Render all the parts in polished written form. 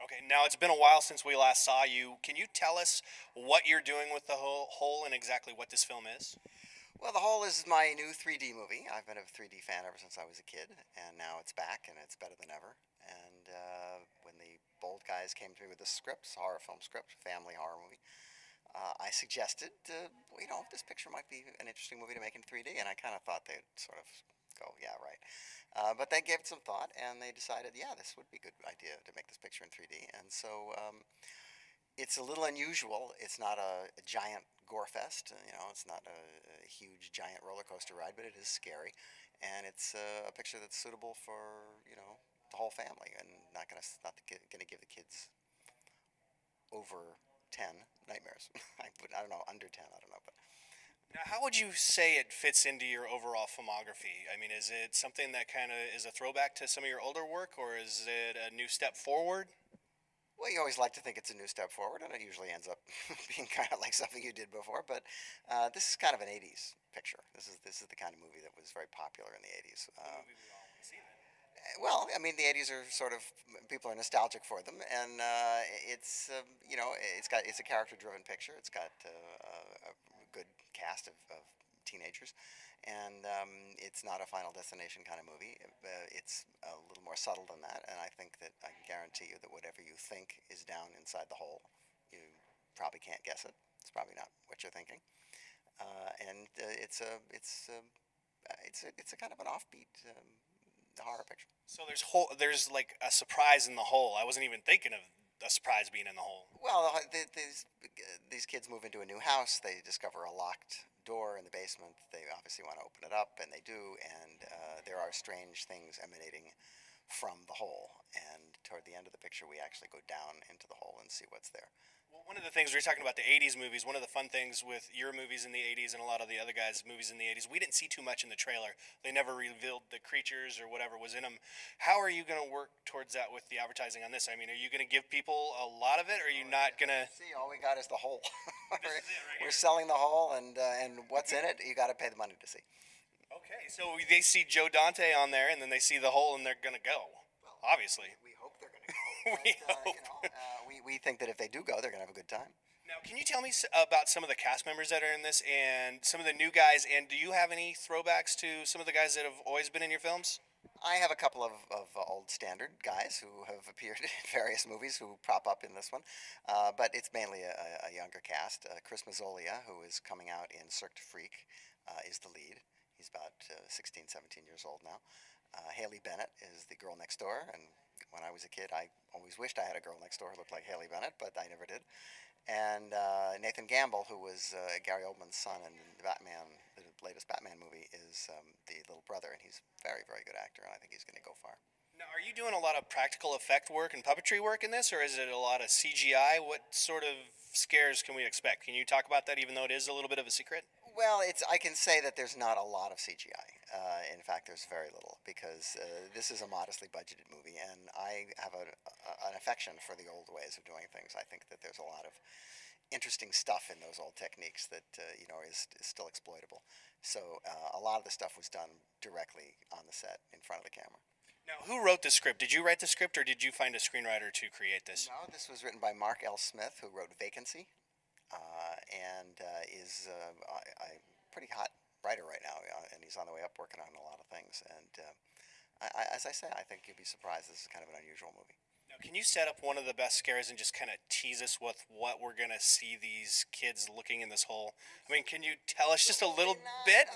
Okay, now it's been a while since we last saw you. Can you tell us what you're doing with the whole and exactly what this film is? Well, The Hole is my new 3D movie. I've been a 3D fan ever since I was a kid, and now it's back, and it's better than ever. And when the bold guys came to me with the scripts, horror film script, family horror movie, I suggested, this picture might be an interesting movie to make in 3D, and I kind of thought they'd sort of go, yeah, right. But they gave it some thought, and they decided, yeah, this would be a good idea to make this picture in 3D. And so it's a little unusual. It's not a giant gore fest. It's not a huge giant roller coaster ride, but it is scary, and it's a picture that's suitable for the whole family, and not gonna give the kids over 10 nightmares. I don't know, under 10. I don't know, but Now, how would you say it fits into your overall filmography? I mean, is it something that kind of is a throwback to some of your older work, or is it a new step forward? well, you always like to think it's a new step forward, and it usually ends up being kind of like something you did before. But this is kind of an '80s picture. This is the kind of movie that was very popular in the '80s. The movie we all want to see then. Well, I mean, the '80s are sort of people are nostalgic for them, and it's a character-driven picture. It's got a good cast of teenagers, and it's not a Final Destination kind of movie. It's a little more subtle than that, and I think that I can guarantee you that whatever you think is down inside the hole, you probably can't guess it. It's probably not what you're thinking, and it's a kind of an offbeat horror picture. So there's like a surprise in the hole. I wasn't even thinking of a surprise being in the hole. Well, these kids move into a new house. They discover a locked door in the basement. They obviously want to open it up, and they do. And there are strange things emanating from the hole. And toward the end of the picture, we actually go down into the hole and see what's there. Well, one of the things we were talking about the '80s movies. One of the fun things with your movies in the '80s and a lot of the other guys' movies in the '80s, we didn't see too much in the trailer. They never revealed the creatures or whatever was in them. How are you going to work towards that with the advertising on this? I mean, are you going to give people a lot of it, or are you not going to? See, all we got is the hole. This is it right We're here. selling the hole, and what's in it, you got to pay the money to see. Okay, so they see Joe Dante on there, and then they see the hole, and they're going to go. Obviously. We hope they're going to go. We But, hope. we think that if they do go, they're going to have a good time. Now, can you tell me about some of the cast members that are in this and some of the new guys? And do you have any throwbacks to some of the guys that have always been in your films? I have a couple of old standard guys who have appeared in various movies who prop up in this one, but it's mainly a younger cast. Chris Mazzolia, who is coming out in Cirque du Freak, is the lead. He's about 16, 17 years old now. Haley Bennett is the girl next door, and when I was a kid, I always wished I had a girl next door who looked like Haley Bennett, but I never did. And Nathan Gamble, who was Gary Oldman's son in the latest Batman movie, is the little brother, and he's a very, very good actor, and I think he's going to go far. Now, are you doing a lot of practical effect work and puppetry work in this, or is it a lot of CGI? What sort of scares can we expect? Can you talk about that, even though it is a little bit of a secret? Well, I can say that there's not a lot of CGI. In fact, there's very little because this is a modestly budgeted movie, and I have an affection for the old ways of doing things. I think that there's a lot of interesting stuff in those old techniques that is still exploitable. So a lot of the stuff was done directly on the set in front of the camera. Now, who wrote the script? Did you write the script, or did you find a screenwriter to create this? No, this was written by Mark L. Smith, who wrote Vacancy, and is a pretty hot writer right now, and he's on the way up working on a lot of things. And as I say, I think you'd be surprised. This is kind of an unusual movie. Now, can you set up one of the best scares and just kind of tease us with what we're going to see these kids looking in this hole? I mean, can you tell us just a little bit?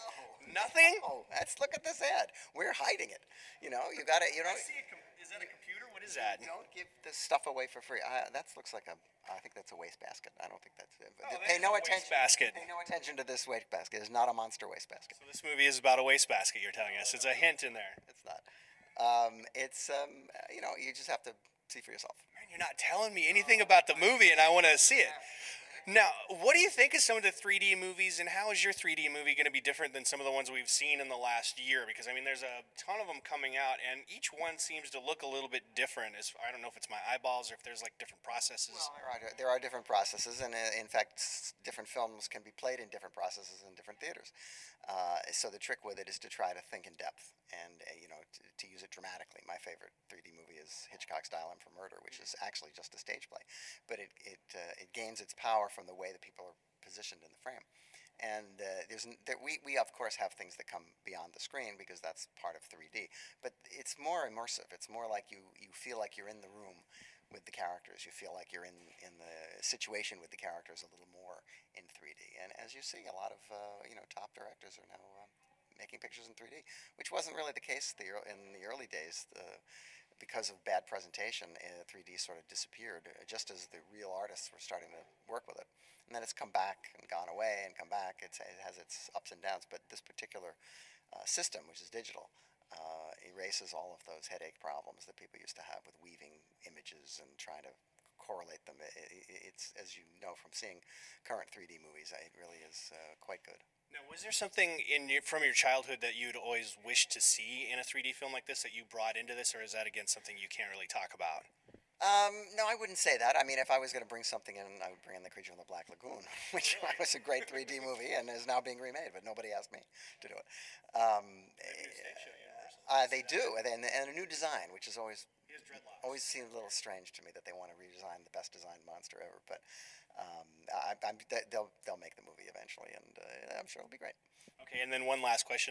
Nothing? Oh, look at this ad. We're hiding it. You got to, I see is that a computer? What is that? Don't give this stuff away for free. That looks like I think that's a wastebasket. I don't think that's it. Oh, that Pay is no a attention. wastebasket. Pay no attention to this wastebasket. It's not a monster wastebasket. So this movie is about a wastebasket, you're telling us. It's a hint in there. It's not. You just have to see for yourself. Man, you're not telling me anything about the movie, and I want to see it. Now, what do you think of some of the 3D movies, and how is your 3D movie going to be different than some of the ones we've seen in the last year? Because I mean, there's a ton of them coming out, and each one seems to look a little bit different. As I don't know if it's my eyeballs or if there's like different processes. Well, there are different processes, and in fact, different films can be played in different processes in different theaters. So the trick with it is to try to think in depth and to use it dramatically. My favorite 3D movie is Hitchcock's Dial M for Murder, which is actually just a stage play, but it gains its power from the way that people are positioned in the frame. And we of course have things that come beyond the screen because that's part of 3D. But it's more immersive. It's more like you feel like you're in the room with the characters. You feel like you're in the situation with the characters a little more in 3D. And as you see, a lot of top directors are now making pictures in 3D, which wasn't really the case in the early days. Because of bad presentation, 3D sort of disappeared, just as the real artists were starting to work with it. And then it's come back and gone away and come back. It has its ups and downs, but this particular system, which is digital, erases all of those headache problems that people used to have with weaving images and trying to correlate them. It's, as you know from seeing current 3D movies, it really is quite good. Now, was there something from your childhood that you'd always wished to see in a 3D film like this that you brought into this, or is that again something you can't really talk about? No, I wouldn't say that. I mean, if I was going to bring something in, I would bring in The Creature from the Black Lagoon, which was a great 3D movie and is now being remade, but nobody asked me to do it. Um, they do, and a new design, which is always seemed a little strange to me that they want to redesign the best designed monster ever. But they'll make the movie eventually, and I'm sure it'll be great. Okay, and then one last question.